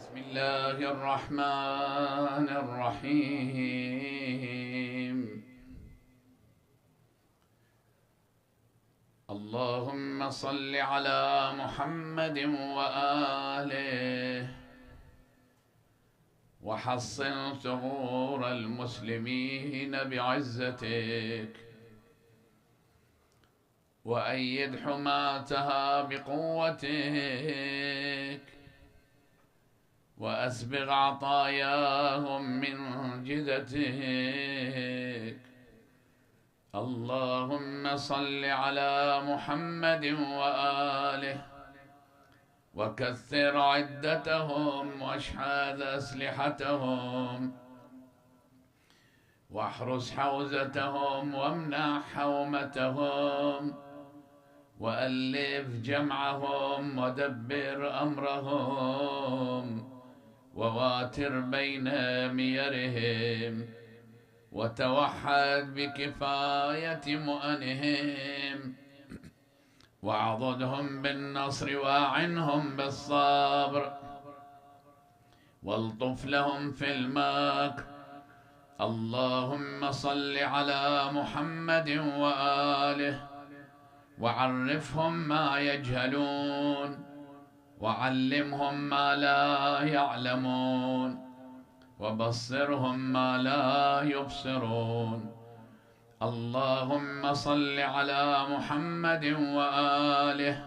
بسم الله الرحمن الرحيم. اللهم صل على محمد وآله وحصن ثغور المسلمين بعزتك وأيد حماتها بقوتك وأسبغ عطاياهم من جدتك. اللهم صل على محمد وآله وكثر عدتهم واشحاذ أسلحتهم واحرس حوزتهم وامنع حومتهم وألف جمعهم ودبر أمرهم وواتر بين ميرهم وتوحد بكفاية مؤنهم واعضدهم بالنصر واعنهم بالصبر والطف لهم في المكر. اللهم صل على محمد وآله وعرفهم ما يجهلون وعلمهم ما لا يعلمون وبصرهم ما لا يبصرون. اللهم صل على محمد وآله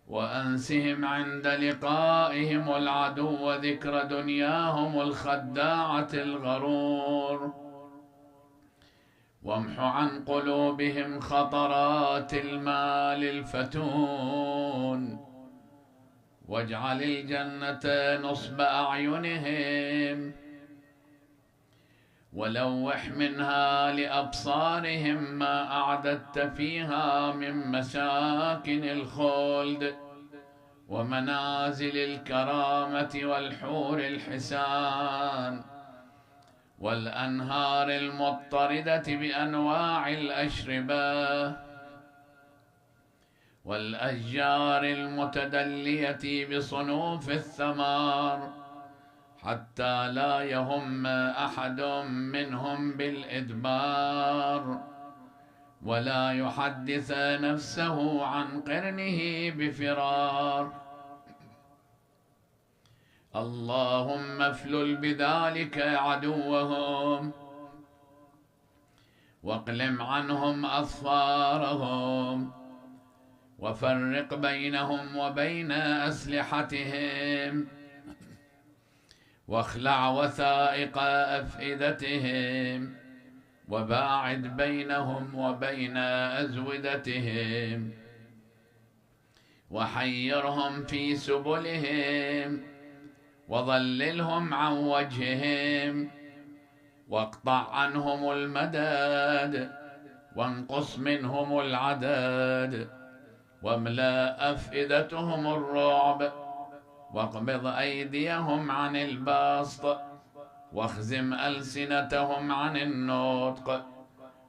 وأنسهم عند لقائهم العدو ذكر دنياهم الخداعة الغرور وامح عن قلوبهم خطرات المال الفتون واجعل الجنة نصب أعينهم ولوح منها لأبصارهم ما أعددت فيها من مساكن الخلد ومنازل الكرامة والحور الحسان والأنهار المضطردة بأنواع الأشربة والأشجار المتدلية بصنوف الثمار حتى لا يهم أحد منهم بالإدبار ولا يحدث نفسه عن قرنه بفرار. اللهم افلل بذلك عدوهم واقلم عنهم أظفارهم وفرق بينهم وبين أسلحتهم واخلع وثائق أفئدتهم وباعد بينهم وبين أزودتهم وحيرهم في سبلهم وظللهم عن وجههم واقطع عنهم المدد وانقص منهم العدد واملأ أفئدتهم الرعب واقبض أيديهم عن البسط واخزم ألسنتهم عن النطق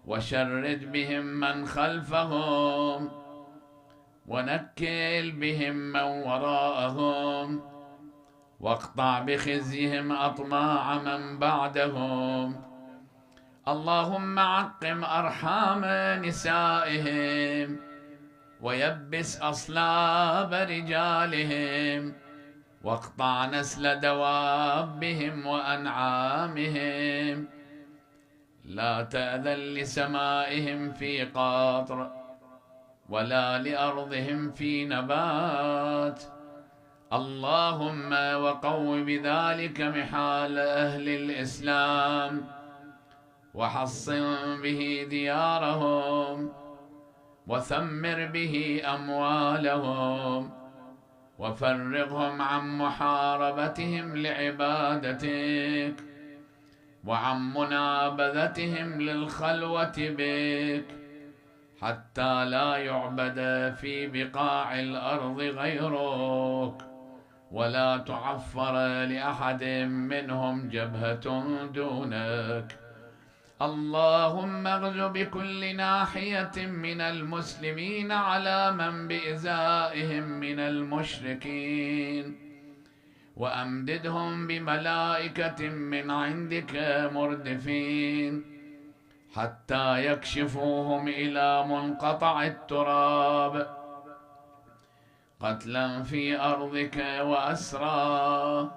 وشرد بهم من خلفهم ونكل بهم من وراءهم واقطع بخزيهم أطماع من بعدهم. اللهم عقم أرحام نسائهم ويبس أصلاب رجالهم واقطع نسل دوابهم وأنعامهم. لا تأذن لسمائهم في قطر ولا لأرضهم في نبات. اللهم وقو بذلك محال أهل الإسلام وحصن به ديارهم وثمر به أموالهم وفرغهم عن محاربتهم لعبادتك وعن منابذتهم للخلوة بك حتى لا يعبد في بقاع الأرض غيرك ولا تعفر لأحد منهم جبهة دونك. اللهم اغز بكل ناحية من المسلمين على من بإزائهم من المشركين وأمددهم بملائكة من عندك مردفين حتى يكشفوهم إلى منقطع التراب قتلا في أرضك وأسرى،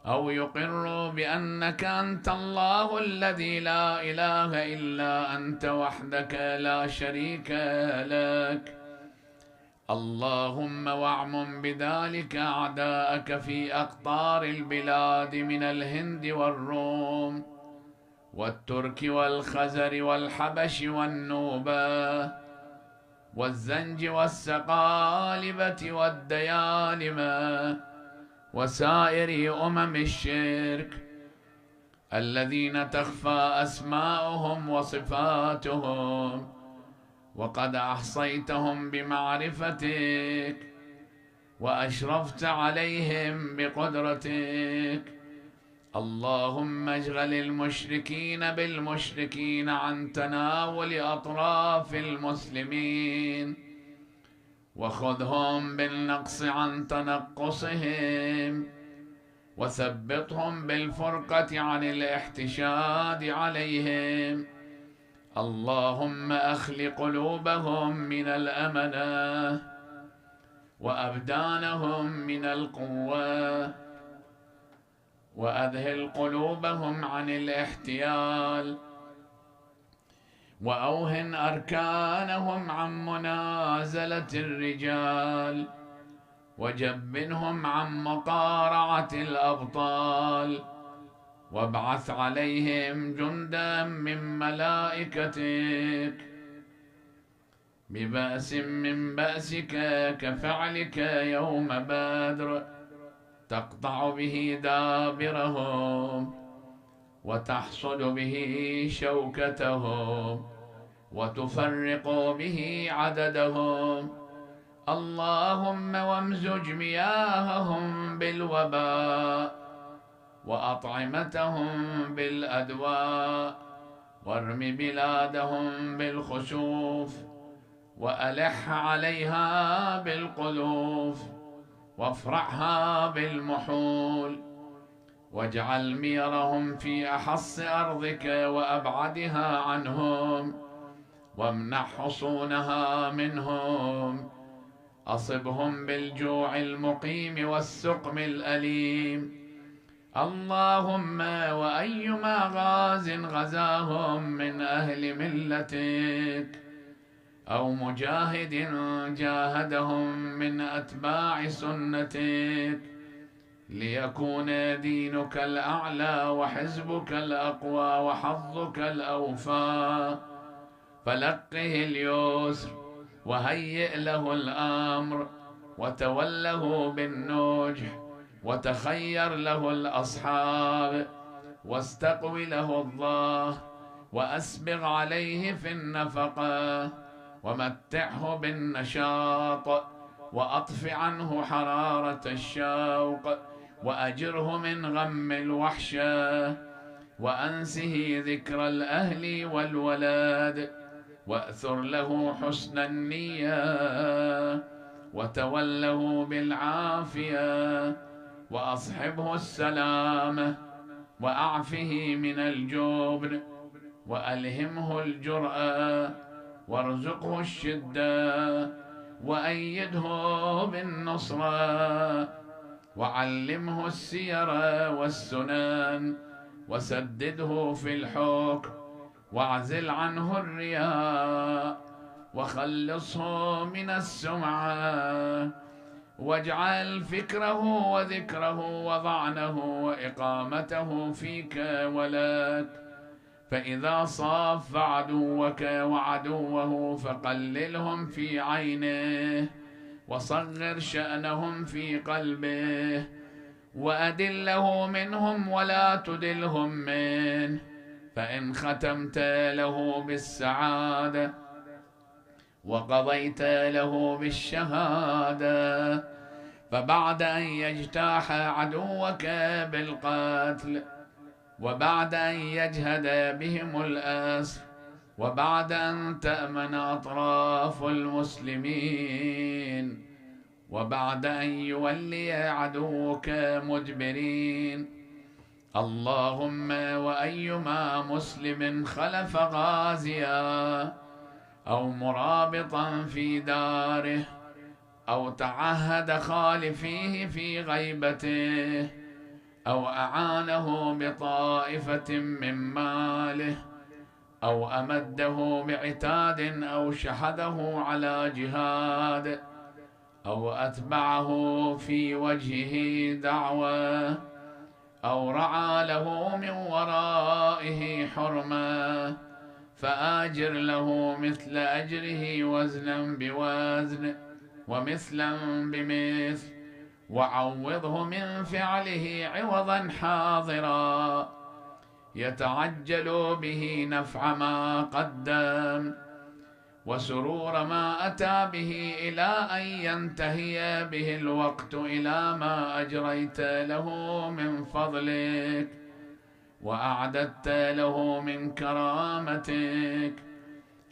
أو يقروا بأنك أنت الله الذي لا إله إلا أنت وحدك لا شريك لك. اللهم واعمم بذلك أعداءك في أقطار البلاد من الهند والروم والترك والخزر والحبش والنوبة والزنج والسقالبة والديالمة وسائر أمم الشرك الذين تخفى أسماؤهم وصفاتهم وقد أحصيتهم بمعرفتك وأشرفت عليهم بقدرتك. اللهم اشغل المشركين بالمشركين عن تناول أطراف المسلمين وخذهم بالنقص عن تنقصهم وثبطهم بالفرقة عن الاحتشاد عليهم. اللهم أخل قلوبهم من الأمنة وأبدانهم من القوة وأذهل قلوبهم عن الاحتيال وأوهن أركانهم عن منازلة الرجال وجبنهم عن مقارعة الأبطال وابعث عليهم جندا من ملائكتك ببأس من بأسك كفعلك يوم بدر تقطع به دابرهم وتحصد به شوكتهم وتفرق به عددهم. اللهم وامزج مياههم بالوباء وأطعمتهم بالأدواء وارم بلادهم بالخسوف وألح عليها بالقذوف وافرعها بالمحول واجعل ميرهم في أحص أرضك وأبعدها عنهم وامنح حصونها منهم. أصبهم بالجوع المقيم والسقم الأليم. اللهم وأيما غاز غزاهم من أهل ملتك أو مجاهد جاهدهم من أتباع سنتك ليكون دينك الأعلى وحزبك الأقوى وحظك الأوفى فلقه اليسر وهيئ له الأمر وتوله بالنجح وتخير له الأصحاب واستقوي له الله وأسبغ عليه في النفقة ومتعه بالنشاط وأطف عنه حرارة الشوق وأجره من غم الوحشة وأنسه ذكر الأهل والولد وأثر له حسن النية وتوله بالعافية وأصحبه السلامة وأعفه من الجبن وألهمه الجرأة وارزقه الشدة وأيده بالنصرة وعلمه السير والسنن وسدده في الحكم واعزل عنه الرياء وخلصه من السمعة واجعل فكره وذكره وضعنه وإقامته فيك ولك. فإذا صاف عدوك وعدوه فقللهم في عينه وصغر شأنهم في قلبه وأدله منهم ولا تدلهم منه. فإن ختمت له بالسعادة وقضيت له بالشهادة فبعد أن يجتاح عدوك بالقتل وبعد أن يجهد بهم الأسر وبعد أن تأمن أطراف المسلمين وبعد أن يولي عدوك مدبرين. اللهم وأيما مسلم خلف غازيا أو مرابطا في داره أو تعهد خالفيه في غيبته أو أعانه بطائفة من ماله أو أمده بعتاد أو شحذه على جهاد أو أتبعه في وجهه دعوة أو رعى له من ورائه حرمة فآجر له مثل أجره وزنا بوزن ومثلا بمثل، وعوضه من فعله عوضا حاضرا يتعجل به نفع ما قدم وسرور ما أتى به إلى أن ينتهي به الوقت إلى ما أجريت له من فضلك وأعددت له من كرامتك.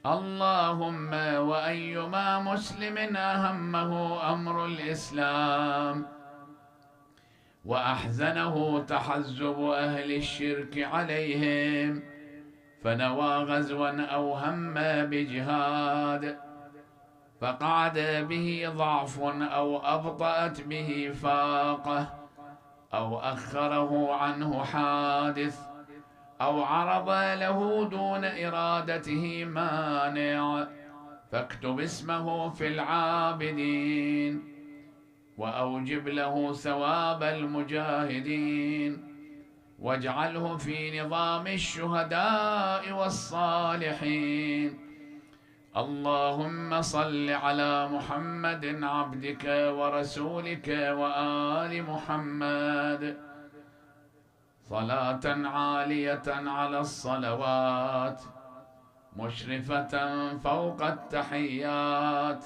اللهم وأيما مسلم أهمه أمر الإسلام وأحزنه تحزب أهل الشرك عليهم فنوى غزوا أو هم بجهاد فقعد به ضعف أو أبطأت به فاقة أو أخره عنه حادث أو عرض له دون إرادته مانع فاكتب اسمه في العابدين وأوجب له ثواب المجاهدين واجعله في نظام الشهداء والصالحين. اللهم صل على محمد عبدك ورسولك وآل محمد صلاة عالية على الصلوات مشرفة فوق التحيات،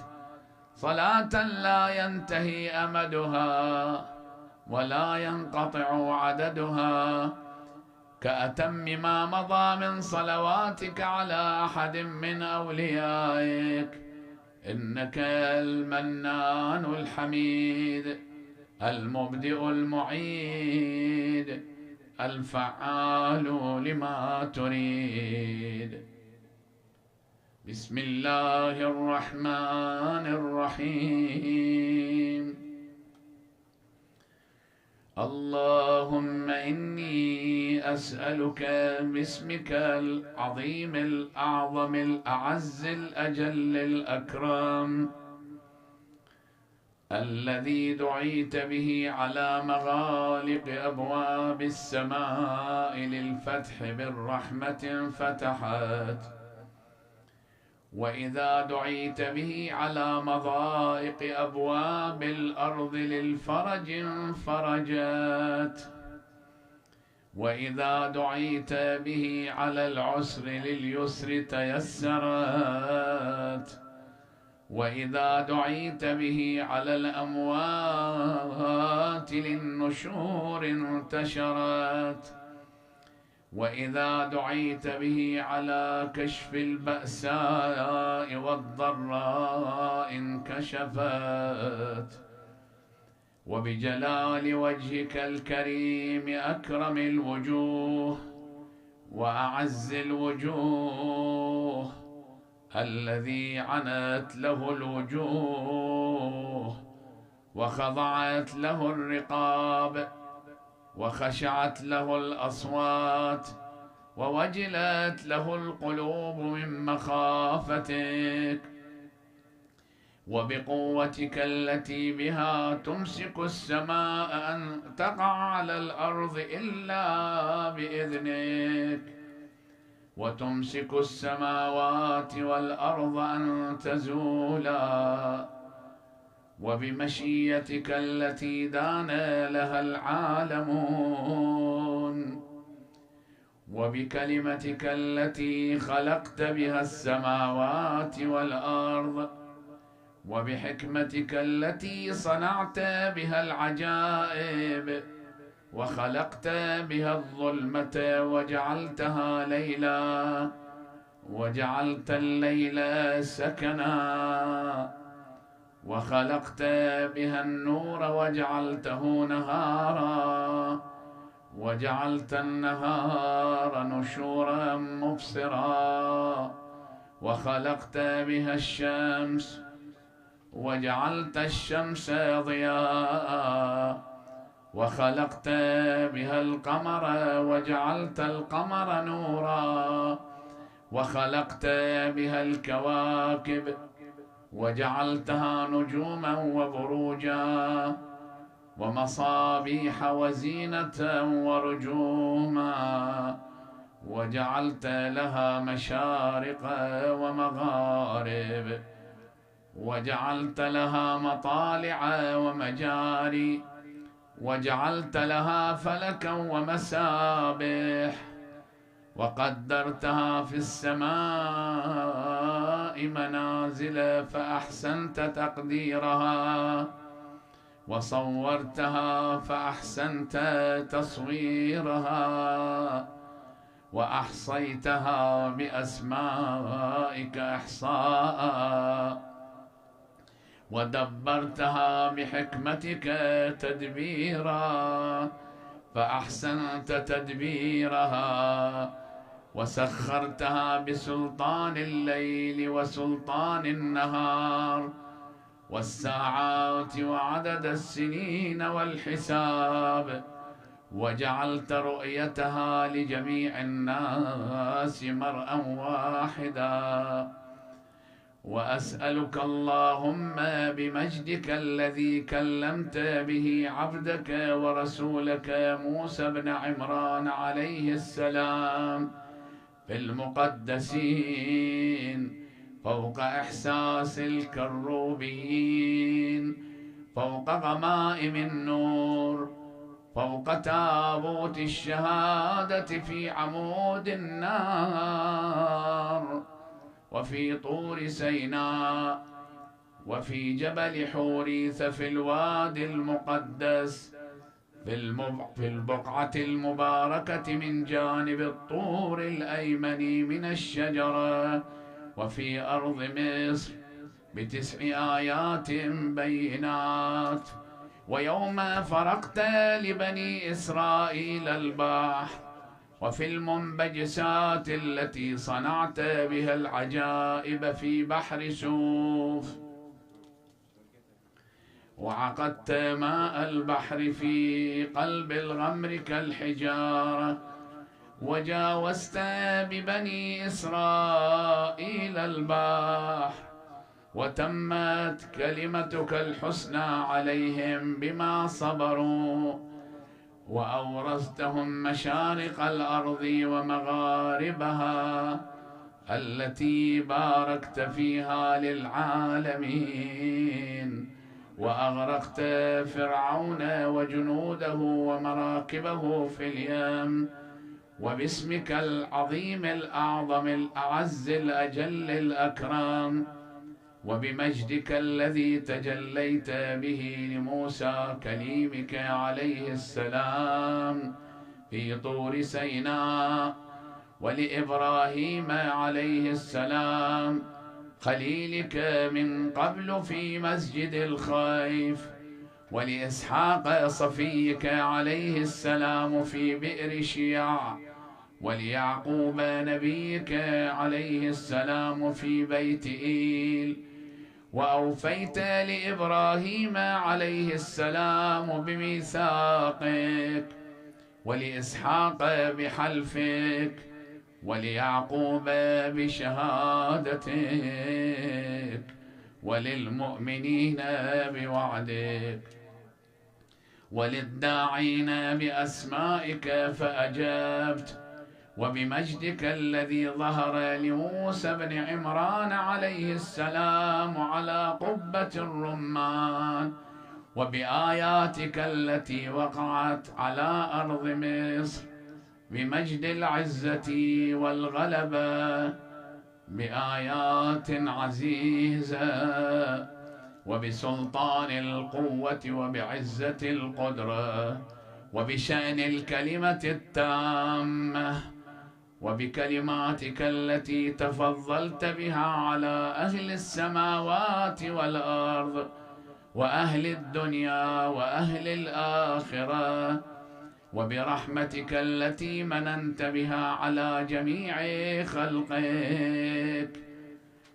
صلاة لا ينتهي أمدها ولا ينقطع عددها كأتم ما مضى من صلواتك على أحد من أوليائك، إنك المنان الحميد المبدئ المعيد الفعال لما تريد. بسم الله الرحمن الرحيم. اللهم إني أسألك باسمك العظيم الأعظم الأعز الأجل الأكرم الذي دعيت به على مغالق أبواب السماء للفتح بالرحمة فتحت، وإذا دعيت به على مضائق أبواب الأرض للفرج فرجت، وإذا دعيت به على العسر لليسر تيسرت، وإذا دعيت به على الأموات للنشور انتشرت، وإذا دعيت به على كشف البأساء والضراء انكشفت، وبجلال وجهك الكريم أكرم الوجوه وأعز الوجوه الذي عنت له الوجوه وخضعت له الرقاب وخشعت له الأصوات ووجلت له القلوب من مخافتك، وبقوتك التي بها تمسك السماء أن تقع على الأرض إلا بإذنك، وتمسك السماوات والأرض أن تزولا، وبمشيتك التي دان لها العالمون، وبكلمتك التي خلقت بها السماوات والأرض، وبحكمتك التي صنعت بها العجائب وخلقت بها الظلمة وجعلتها ليلا وجعلت الليل سكنا وخلقت بها النور وجعلته نهارا، وجعلت النهار نشورا مبصرا، وخلقت بها الشمس وجعلت الشمس ضياء، وخلقت بها القمر وجعلت القمر نورا، وخلقت بها الكواكب وجعلتها نجوما وبروجا ومصابيح وزينة ورجوما، وجعلت لها مشارق ومغارب، وجعلت لها مطالع ومجاري، وجعلت لها فلكا ومسابح، وقدرتها في السماء منازل فأحسنت تقديرها، وصورتها فأحسنت تصويرها، وأحصيتها بأسمائك إحصاء، ودبرتها بحكمتك تدبيرا فأحسنت تدبيرها، وسخرتها بسلطان الليل وسلطان النهار والساعات وعدد السنين والحساب، وجعلت رؤيتها لجميع الناس مرءا واحدا. وأسألك اللهم بمجدك الذي كلمت به عبدك ورسولك موسى بن عمران عليه السلام في المقدسين فوق إحساس الكروبيين، فوق غمائم النور، فوق تابوت الشهادة في عمود النار، وفي طور سيناء، وفي جبل حوريث في الوادي المقدس، في البقعة المباركة من جانب الطور الأيمن من الشجرة، وفي أرض مصر ب9 آيات بينات. ويوم فرقت لبني إسرائيل البحر، وفي المنبجسات التي صنعت بها العجائب في بحر سوف، وعقدت ماء البحر في قلب الغمر كالحجارة، وجاوزت ببني إسرائيل البحر، وتمت كلمتك الحسنى عليهم بما صبروا، وأورثتهم مشارق الأرض ومغاربها التي باركت فيها للعالمين، وأغرقت فرعون وجنوده ومراكبه في اليم، وباسمك العظيم الأعظم الأعز الأجل الأكرم، وبمجدك الذي تجليت به لموسى كليمك عليه السلام في طور سيناء، ولإبراهيم عليه السلام خليلك من قبل في مسجد الخيف، ولإسحاق صفيك عليه السلام في بئر شيع، وليعقوب نبيك عليه السلام في بيت إيل، وأوفيت لإبراهيم عليه السلام بميثاقك، ولإسحاق بحلفك، وليعقوب بشهادتك، وللمؤمنين بوعدك، وللداعين بأسمائك فأجبت، وبمجدك الذي ظهر لموسى بن عمران عليه السلام على قبة الرمان، وبآياتك التي وقعت على أرض مصر بمجد العزة والغلبة، بآيات عزيزة، وبسلطان القوة وبعزة القدرة، وبشأن الكلمة التامة، وبكلماتك التي تفضلت بها على أهل السماوات والأرض، وأهل الدنيا وأهل الآخرة، وبرحمتك التي مننت بها على جميع خلقك،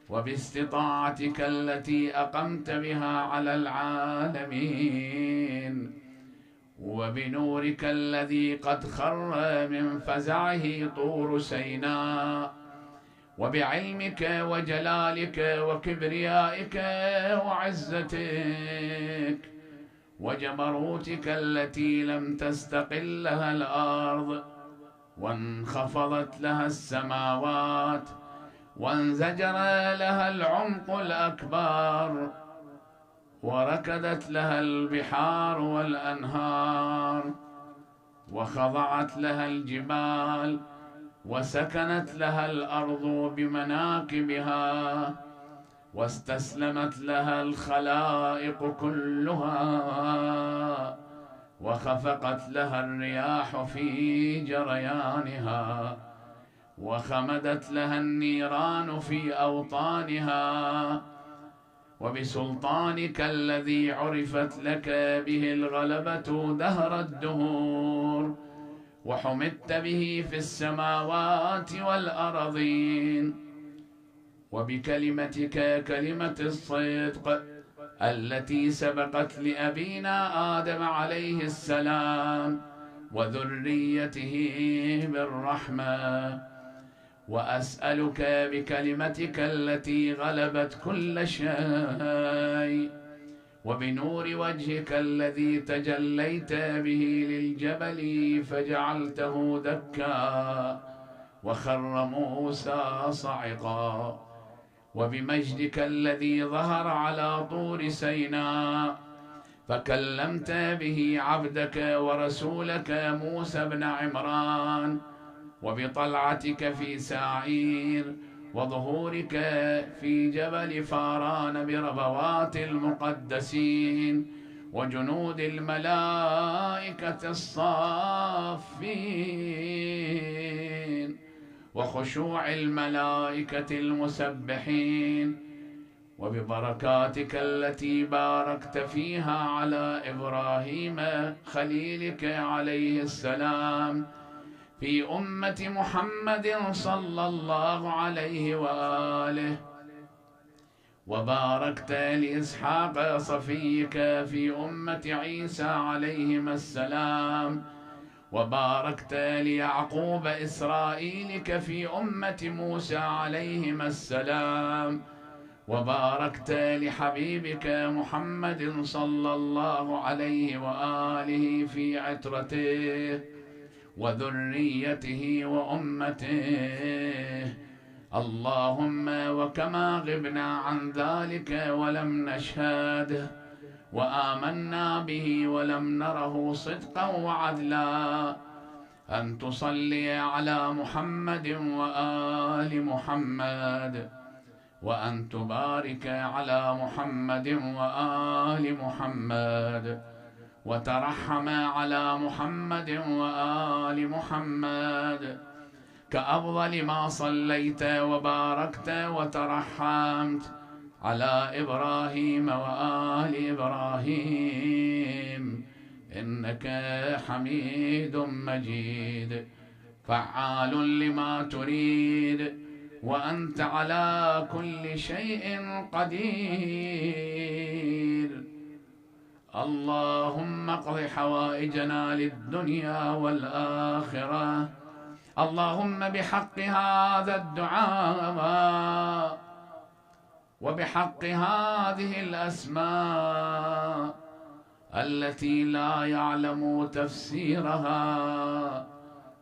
وباستطاعتك التي أقمت بها على العالمين، وبنورك الذي قد خر من فزعه طور سيناء، وبعلمك وجلالك وكبريائك وعزتك وجبروتك التي لم تستقل لها الأرض وانخفضت لها السماوات وانزجر لها العمق الأكبر وركدت لها البحار والأنهار وخضعت لها الجبال وسكنت لها الأرض بمناكبها واستسلمت لها الخلائق كلها وخفقت لها الرياح في جريانها وخمدت لها النيران في أوطانها، وبسلطانك الذي عرفت لك به الغلبة دهر الدهور وحمدت به في السماوات والأرضين، وبكلمتك كلمة الصدق التي سبقت لأبينا آدم عليه السلام وذريته بالرحمة، وأسألك بكلمتك التي غلبت كل شيء وبنور وجهك الذي تجليت به للجبل فجعلته دكا وخر موسى صعقا، وبمجدك الذي ظهر على طور سيناء فكلمت به عبدك ورسولك موسى بن عمران، وبطلعتك في ساعير وظهورك في جبل فاران بربوات المقدسين وجنود الملائكة الصافين وخشوع الملائكة المسبحين، وببركاتك التي باركت فيها على إبراهيم خليلك عليه السلام في أمة محمد صلى الله عليه وآله، وباركت لإسحاق صفيك في أمة عيسى عليهما السلام، وباركت ليعقوب إسرائيلك في أمة موسى عليهما السلام، وباركت لحبيبك محمد صلى الله عليه وآله في عترته وذريته وأمته. اللهم وكما غبنا عن ذلك ولم نشهده وآمنا به ولم نره صدقا وعدلا، أن تصلي على محمد وآل محمد، وأن تبارك على محمد وآل محمد، وترحم على محمد وآل محمد كأفضل ما صليت وباركت وترحمت على إبراهيم وآل إبراهيم إنك حميد مجيد فعال لما تريد وأنت على كل شيء قدير. اللهم اقض حوائجنا للدنيا والآخرة، اللهم بحق هذا الدعاء وبحق هذه الأسماء التي لا يعلم تفسيرها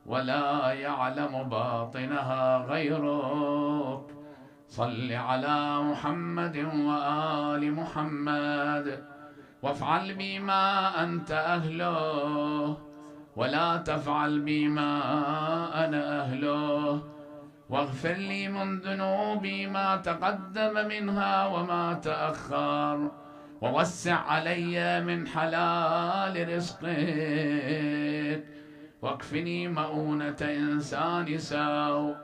ولا يعلم باطنها غيرك، صل على محمد وآل محمد وافعل بما أنت أهله ولا تفعل بما أنا أهله، واغفر لي من ذنوبي ما تقدم منها وما تأخر، ووسع علي من حلال رزقك، واكفني مؤونة إنسان سوء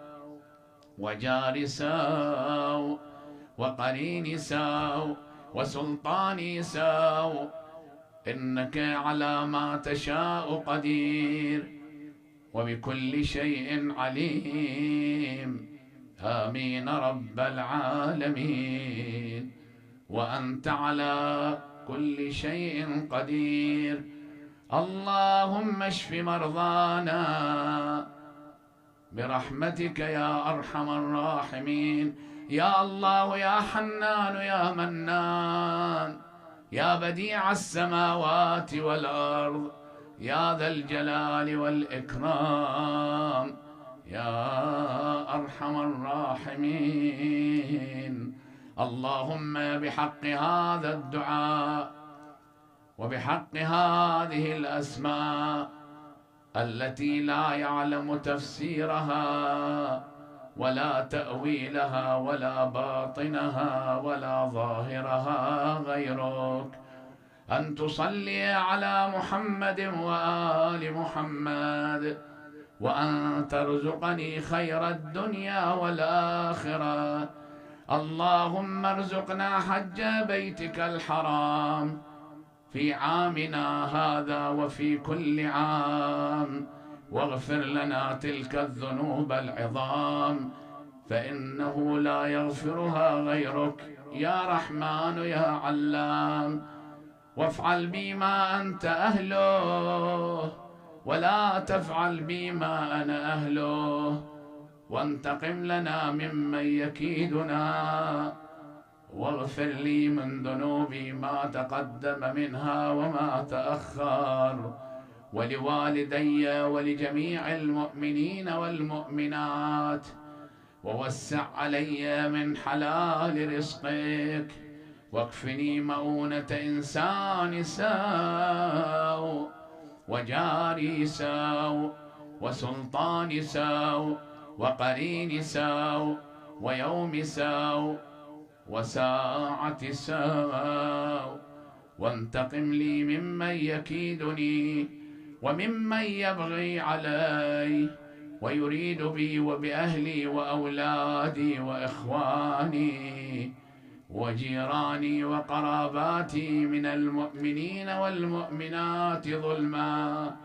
وجار سوء وقرين سوء وسلطاني ساو، إنك على ما تشاء قدير وبكل شيء عليم. آمين رب العالمين. وأنت على كل شيء قدير. اللهم اشف مرضانا برحمتك يا أرحم الراحمين. يا الله يا حنان يا منان، يا بديع السماوات والأرض، يا ذا الجلال والإكرام، يا أرحم الراحمين. اللهم بحق هذا الدعاء وبحق هذه الأسماء التي لا يعلم تفسيرها ولا تأويلها ولا باطنها ولا ظاهرها غيرك، أن تصلي على محمد وآل محمد، وأن ترزقني خير الدنيا والآخرة. اللهم ارزقنا حج بيتك الحرام في عامنا هذا وفي كل عام، واغفر لنا تلك الذنوب العظام، فإنه لا يغفرها غيرك يا رحمن يا علام. وافعل بي ما أنت أهله ولا تفعل بي ما أنا أهله، وانتقم لنا ممن يكيدنا، واغفر لي من ذنوبي ما تقدم منها وما تأخر، ولوالدي ولجميع المؤمنين والمؤمنات، ووسع علي من حلال رزقك، واكفني مؤونة إنسان ساو، وجاري ساو، وسلطان ساو، وقرين ساو، ويوم ساو، وساعة ساو. وانتقم لي ممن يكيدني وممن يبغي علي ويريد بي وبأهلي وأولادي وإخواني وجيراني وقراباتي من المؤمنين والمؤمنات ظلما،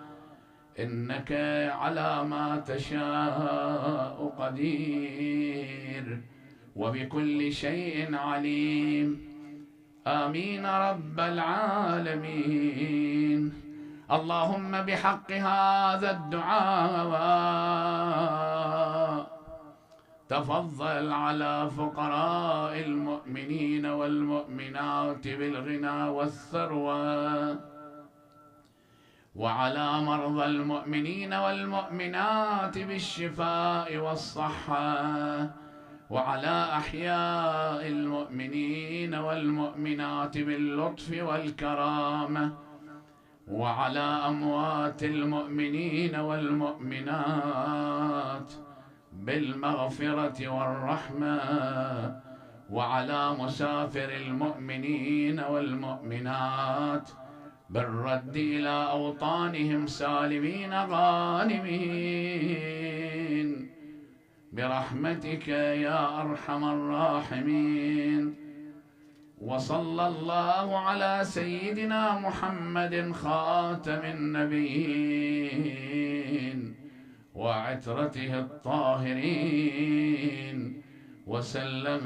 إنك على ما تشاء قدير وبكل شيء عليم. آمين رب العالمين. اللهم بحق هذا الدعاء تفضل على فقراء المؤمنين والمؤمنات بالغنى والثروة، وعلى مرضى المؤمنين والمؤمنات بالشفاء والصحة، وعلى أحياء المؤمنين والمؤمنات باللطف والكرامة، وعلى أموات المؤمنين والمؤمنات بالمغفرة والرحمة، وعلى مسافر المؤمنين والمؤمنات بالرد إلى أوطانهم سالمين غانمين برحمتك يا أرحم الراحمين. وصلى الله على سيدنا محمد خاتم النبيين وعترته الطاهرين وسلم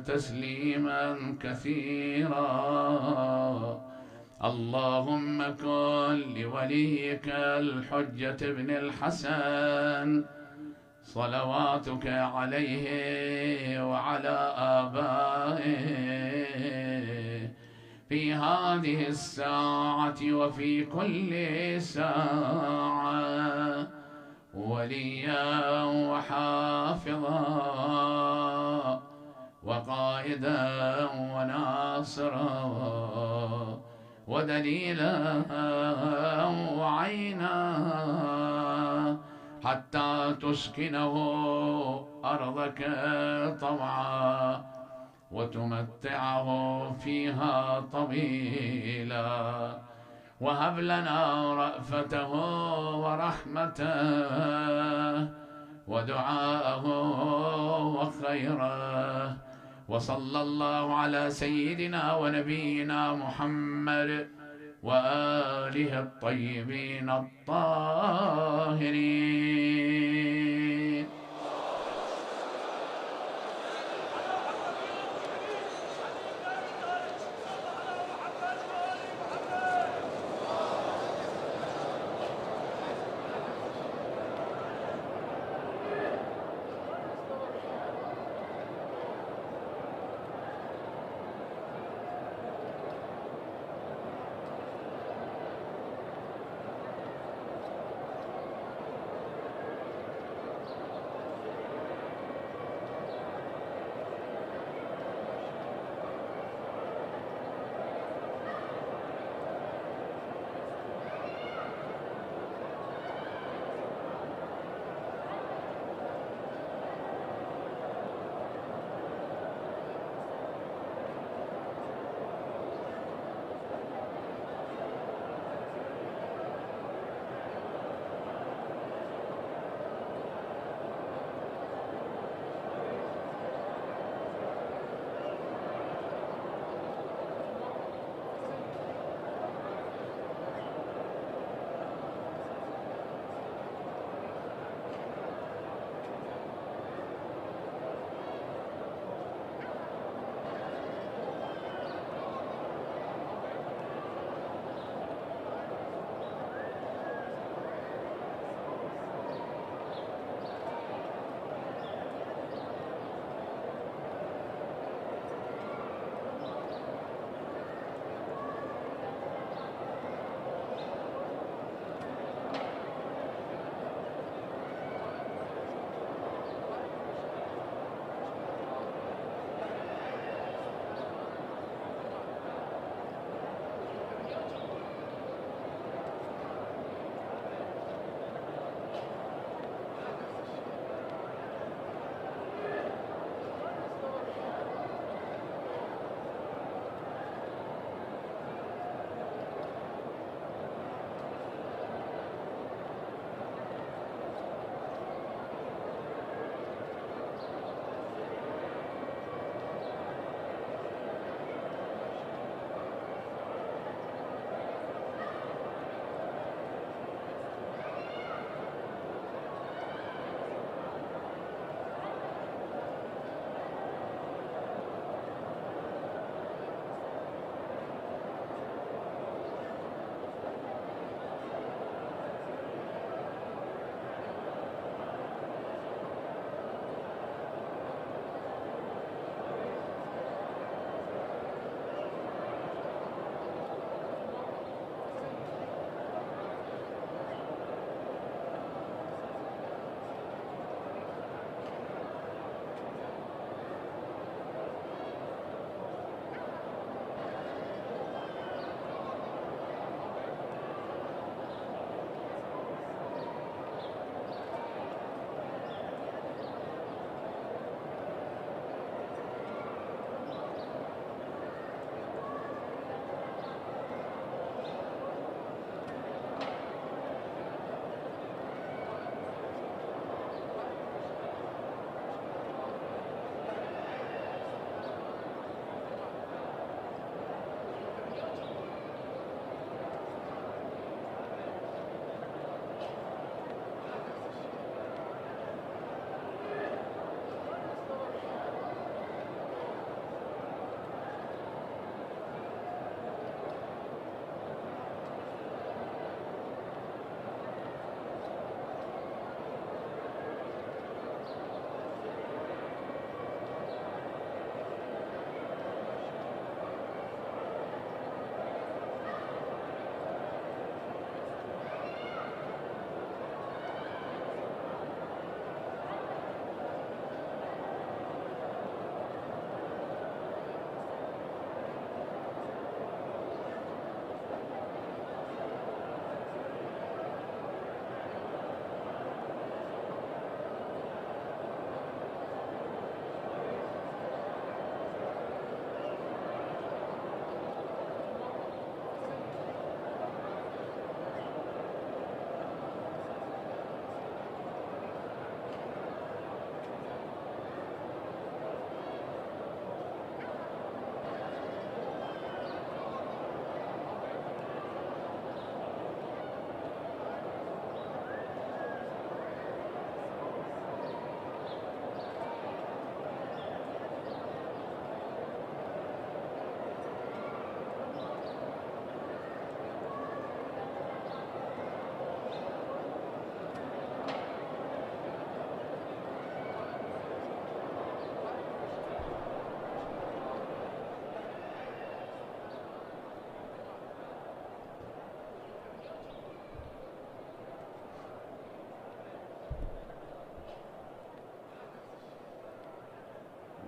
تسليما كثيرا. اللهم كن لوليك الحجة بن الحسن صلواتك عليه وعلى آبائه في هذه الساعة وفي كل ساعة وليا وحافظا وقائدا وناصرا ودليلا وعينا، حتى تسكنه أرضك طوعا وتمتعه فيها طويلا، وهب لنا رأفته ورحمته ودعاءه وخيره، وصلى الله على سيدنا ونبينا محمد وآله الطيبين الطاهرين.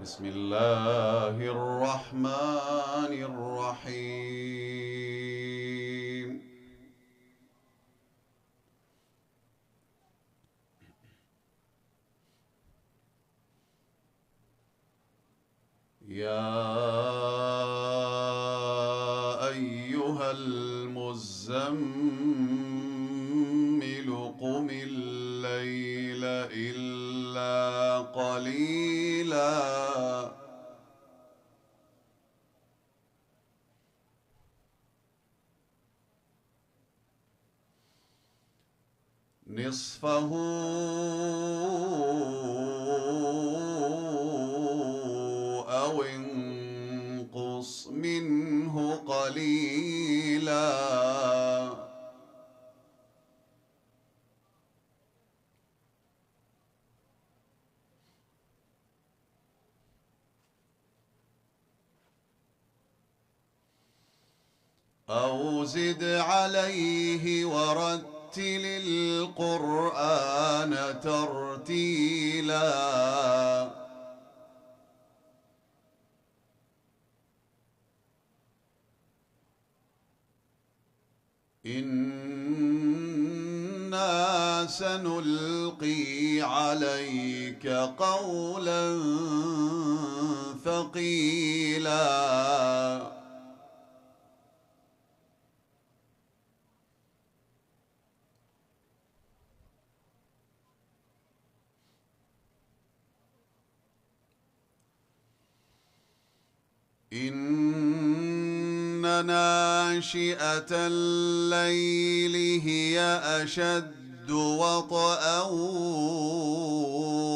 بسم الله الرحمن الرحيم. يا أيها المزمل قم الليل إلا قليلا نصفه أو انقص منه قليلا أو زد عليه ورتل القرآن ترتيلا إنا سنلقي عليك قولا ثقيلا إن ناشئة الليل هي أشد وطئا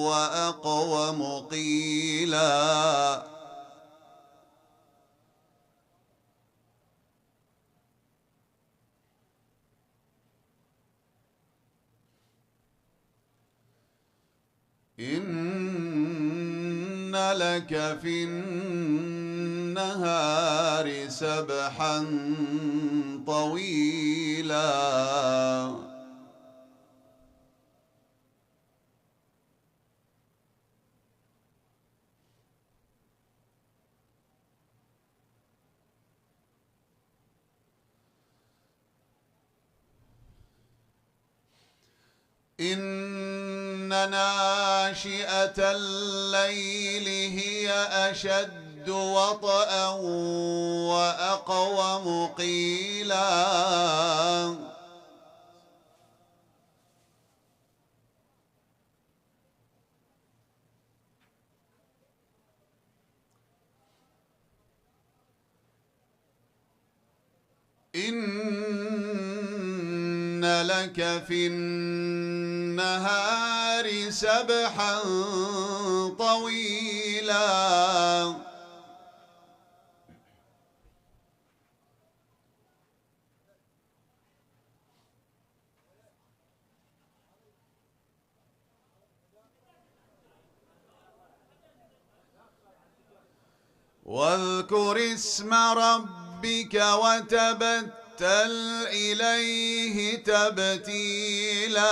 وأقوم قيلا إن لك في النهار سبحا طويلا إن ناشئة الليل هي أشد وطئا وأقوم قيلا إن لك في النهار سبحا طويلا واذكر اسم ربك وتبتل إليه تبتيلا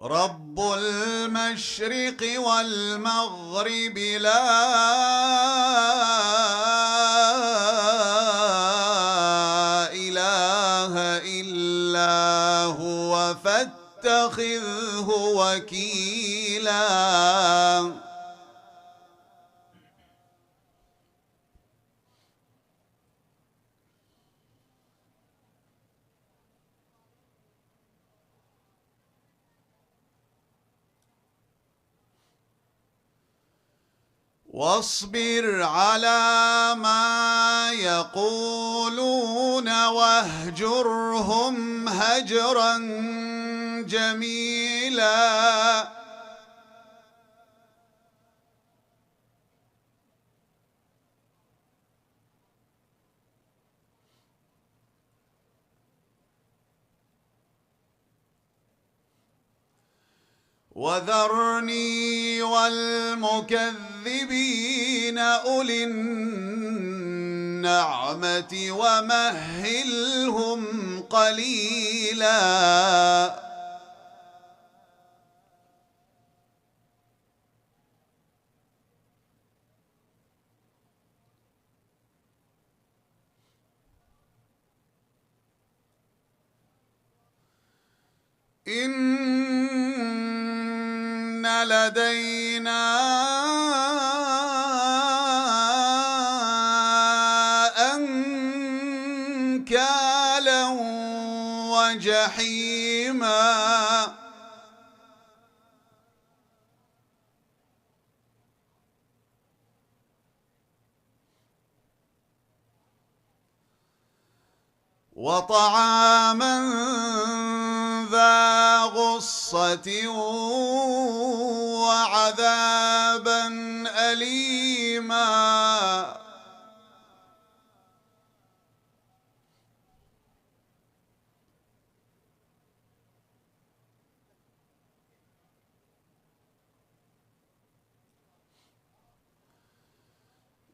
رب المشرق والمغرب لا إله إلا هو فاتخذه وكيلا واصبر على ما يقولون واهجرهم هجرا جميلا وذرني والمكذبين أولي النعمة ومهلهم قليلا. إن لدينا أنكالا وجحيما. وطعاما ذا غصة وعذابا أليما.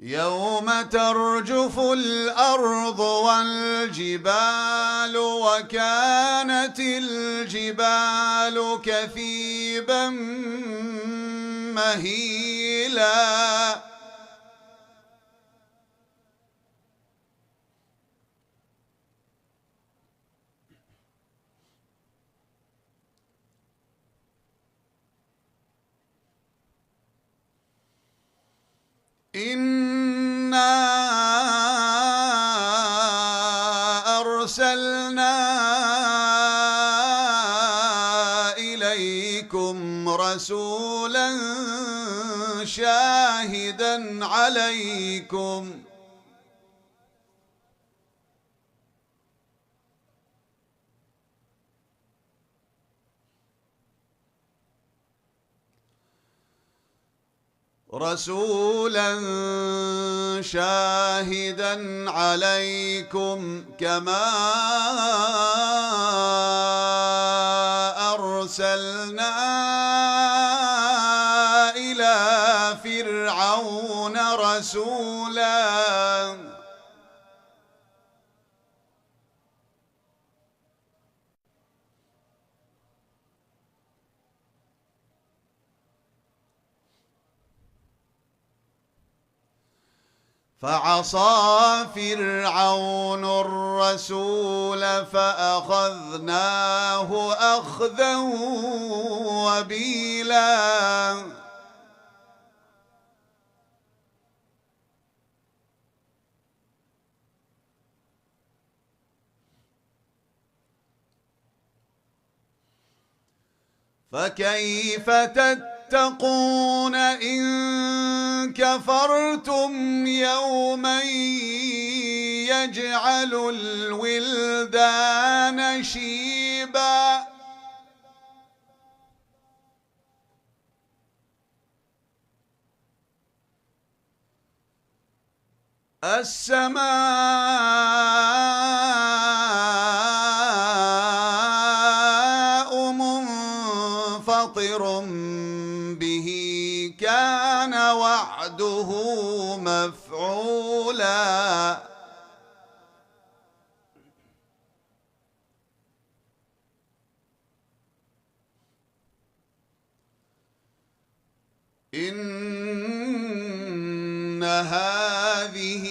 يوم ترجف الأرض والجبال وكانت الجبال كثيبا مهيلا. إنا أرسلنا إليكم رسولا شاهدا عليكم كما أرسلنا إلى فرعون رسولا. فعصى فرعون الرسول فأخذناه أخذا وبيلا. فكيف تتقون إن كفرتم يوما يجعل الولدان شيبا. السماء منفطر به كان وعده مفعولا. إن هذه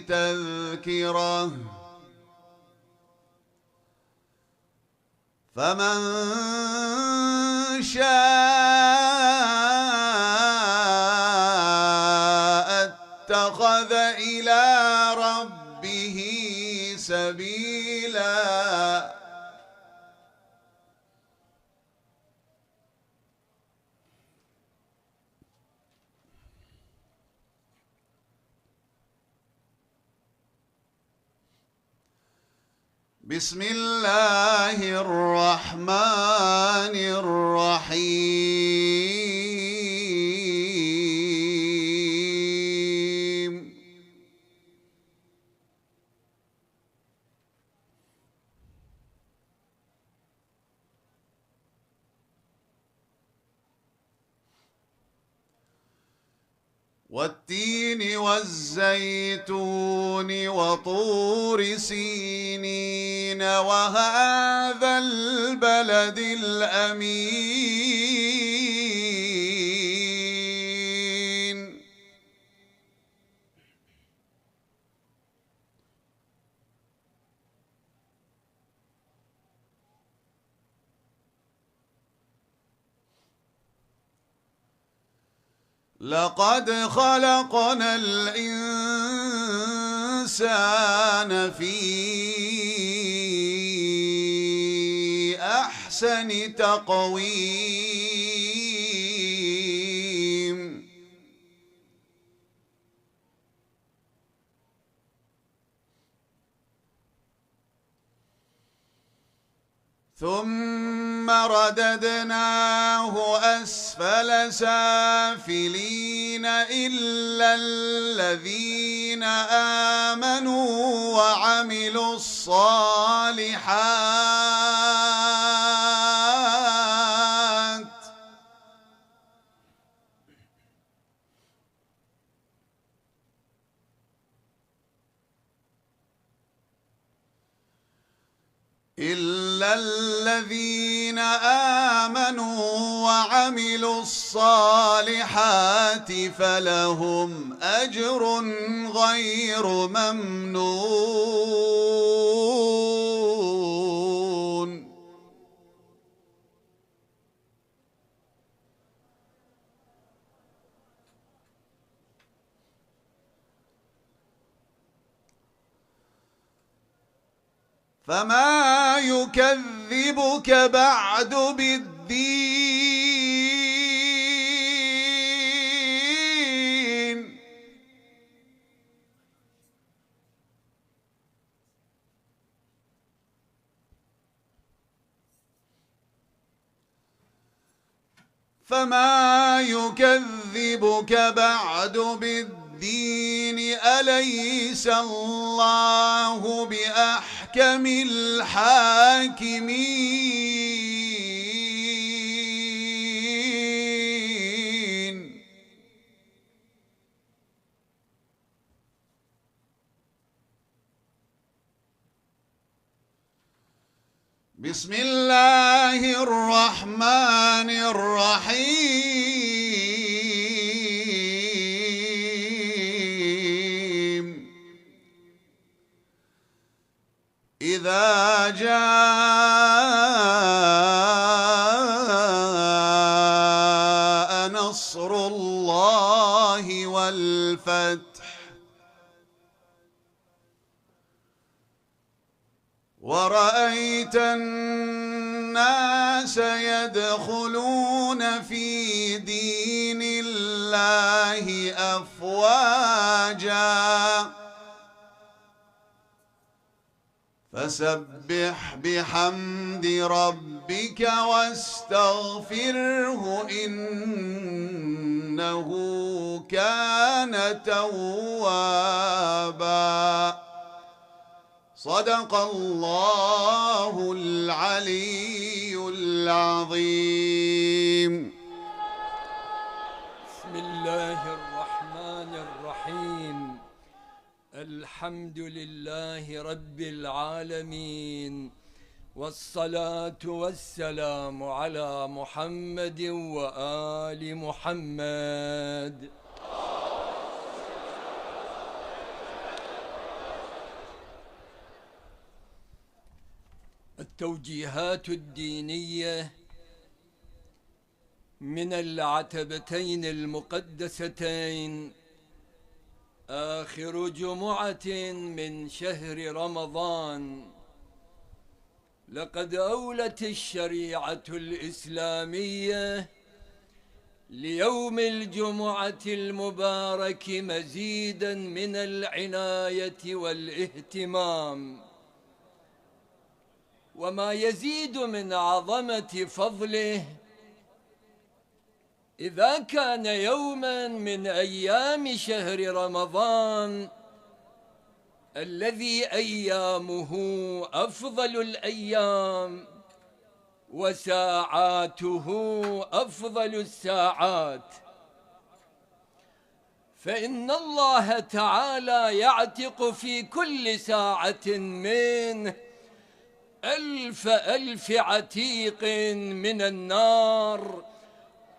تذكرة فمن شاء اتخذ إلى ربه سبيلا. بسم الله الرحمن الرحيم. والتين والزيتون وطور سينين وهذا البلد الأمين. لقد خلقنا الإنسان في أحسن تقويم. ثم رددناه أسفل سافلين إلا الذين آمنوا وعملوا الصالحات إلا الذين آمنوا وعملوا الصالحات فلهم أجر غير ممنون. فما يكذبك بعد بالدين. فما يكذبك بعد بالدين أليس الله بأحكم الحاكمين. بسم الله الرحمن الرحيم. إذا جاء نصر الله والفتح ورأيت الناس يدخلون في دين الله أفواجا فسبح بحمد ربك واستغفره إنه كان توابا. صدق الله العلي العظيم. بسم الله الرحمن الرحيم. الحمد لله رب العالمين، والصلاة والسلام على محمد وآل محمد. التوجيهات الدينية من العتبتين المقدستين آخر جمعة من شهر رمضان. لقد أولت الشريعة الإسلامية ليوم الجمعة المبارك مزيدا من العناية والاهتمام، وما يزيد من عظمة فضله إذا كان يوما من أيام شهر رمضان الذي أيامه أفضل الأيام وساعاته أفضل الساعات. فإن الله تعالى يعتق في كل ساعة منه 1000 عتيق من النار،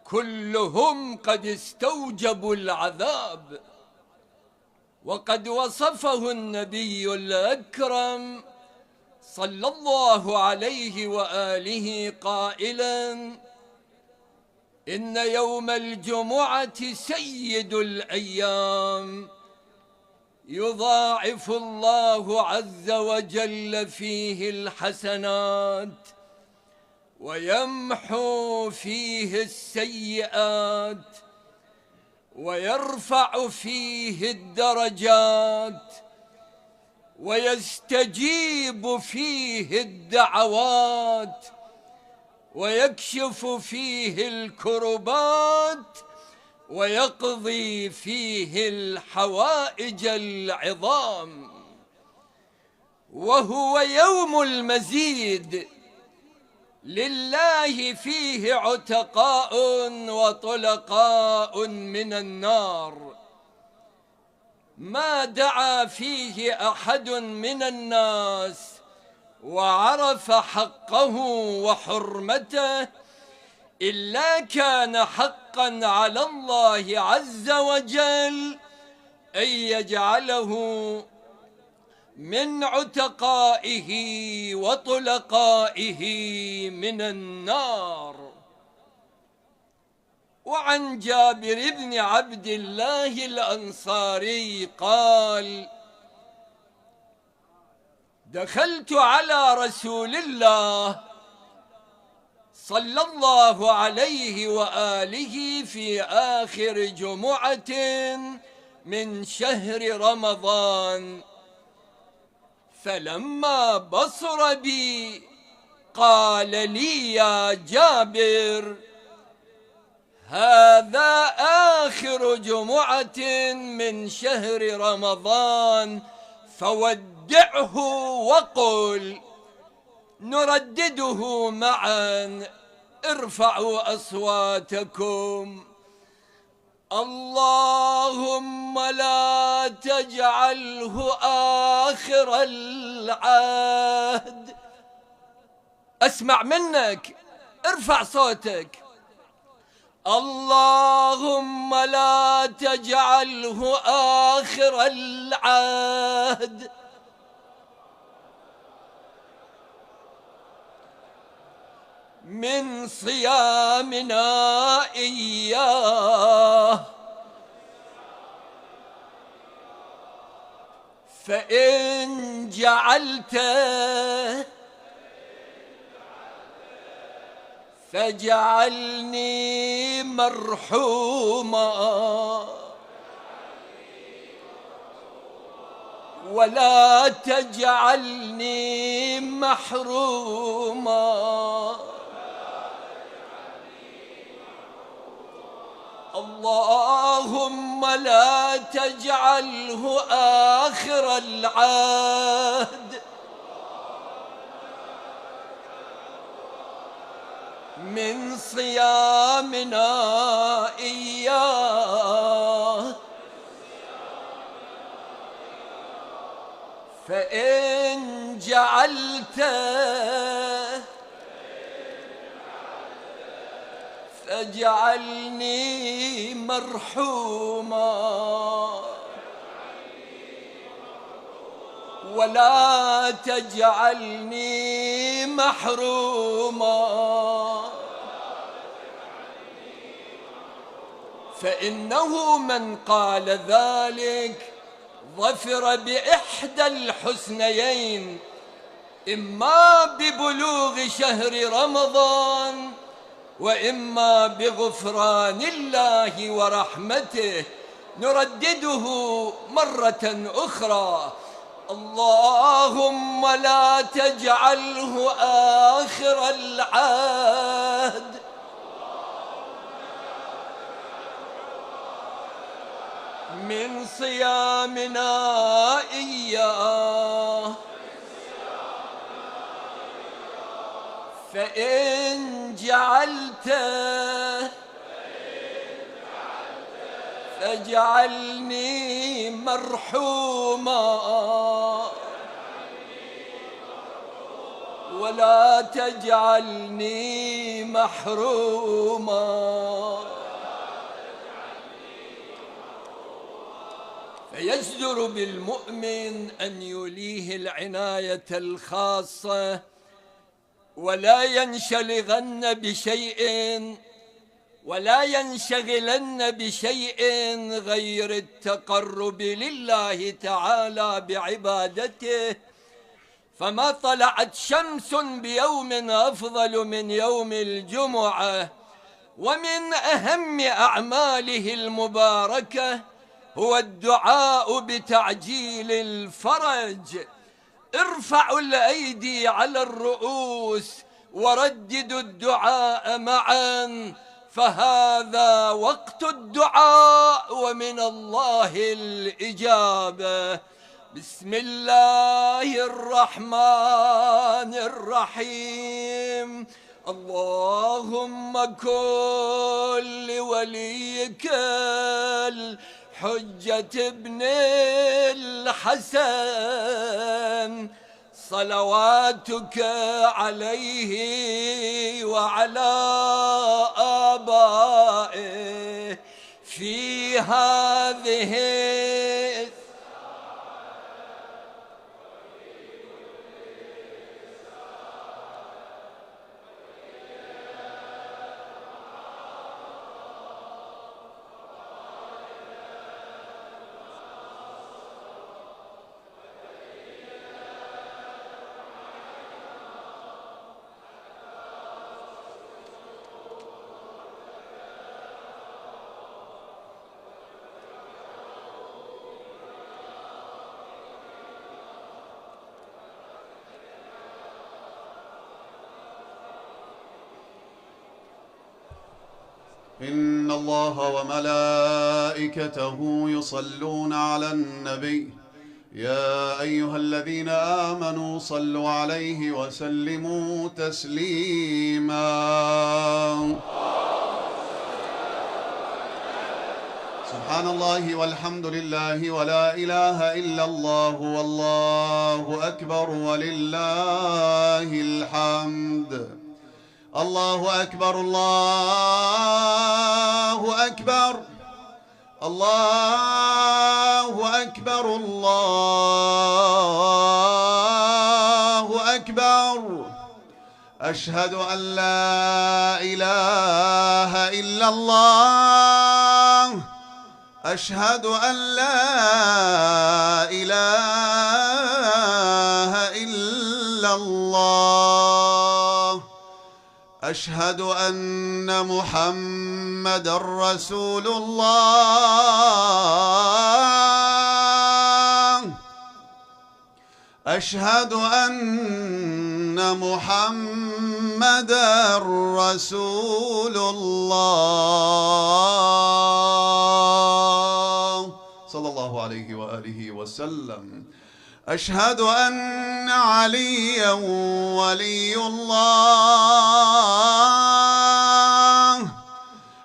كلهم قد استوجبوا العذاب. وقد وصفه النبي الأكرم صلى الله عليه وآله قائلا: إن يوم الجمعة سيد الأيام، يضاعف الله عز وجل فيه الحسنات ويمحو فيه السيئات ويرفع فيه الدرجات ويستجيب فيه الدعوات ويكشف فيه الكربات ويقضي فيه الحوائج العظام. وهو يوم المزيد، لله فيه عتقاء وطلقاء من النار، ما دعا فيه أحد من الناس وعرف حقه وحرمته إلا كان حقا على الله عز وجل أن يجعله من عتقائه وطلقائه من النار. وعن جابر بن عبد الله الأنصاري قال: دخلت على رسول الله صلى الله عليه وآله في آخر جمعة من شهر رمضان، فلما بصر بي قال لي: يا جابر، هذا آخر جمعة من شهر رمضان، فودعه وقل نردده معا، ارفعوا أصواتكم: اللهم لا تجعله آخر العهد. أسمع منك، ارفع صوتك: اللهم لا تجعله آخر العهد. من صيامنا إياه، فإن جعلته فاجعلني مرحوما ولا تجعلني محروما. اللهم لا تجعله آخر العهد. من صيامنا إياه، فإن جعلته فاجعلني مرحوما ولا تجعلني محروما. فإنه من قال ذلك ظفر بإحدى الحسنيين: إما ببلوغ شهر رمضان، وإما بغفران الله ورحمته. نردده مرة أخرى: اللهم لا تجعله آخر العهد. من صيامنا إياه، فإن جعلته تجعلني مرحوما ولا تجعلني محروما. فيجدر بالمؤمن أن يوليه العناية الخاصة ولا ينشغلن بشيء غير التقرب لله تعالى بعبادته. فما طلعت شمس بيوم أفضل من يوم الجمعة، ومن أهم أعماله المباركة هو الدعاء بتعجيل الفرج. ارفعوا الأيدي على الرؤوس ورددوا الدعاء معا، فهذا وقت الدعاء ومن الله الإجابة. بسم الله الرحمن الرحيم. اللهم كن لوليك الحجة ابن الحسن صلواتك عليه وعلى آبائه في هذه إن الله وملائكته يصلون على النبي يا أيها الذين آمنوا صلوا عليه وسلموا تسليما. سبحان الله والحمد لله ولا إله إلا الله والله أكبر ولله الحمد. الله أكبر الله أكبر الله أكبر الله أكبر. أشهد أن لا إله إلا الله أشهد أن لا إله إلا الله. أشهد أن محمدًا رسول الله أشهد أن محمدًا رسول الله صلى الله عليه وآله وسلم. أشهد أن عليا ولي الله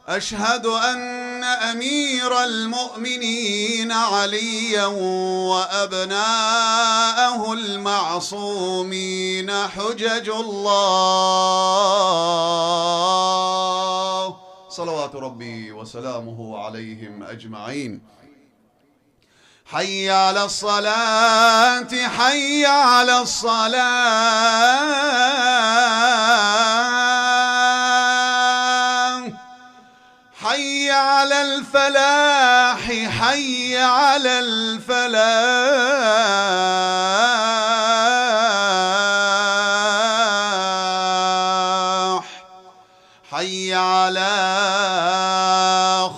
أشهد أن أمير المؤمنين عليا وأبناءه المعصومين حجج الله صلوات ربي وسلامه عليهم أجمعين. حي على الصلاة حي على الصلاة حي على الفلاح حي على الفلاح حي على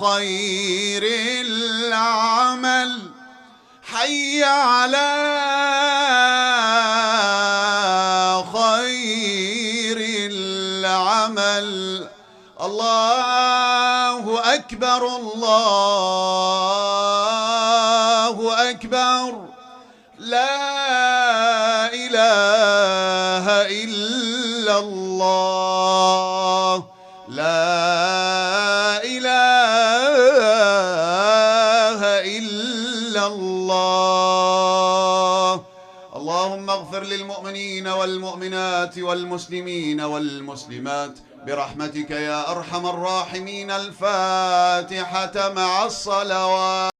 خير العمل حي على خير العمل. الله أكبر الله أكبر لا إله إلا الله لا إله إلا الله. اللهم اغفر للمؤمنين والمؤمنات والمسلمين والمسلمات برحمتك يا أرحم الراحمين. الفاتحة مع الصلوات.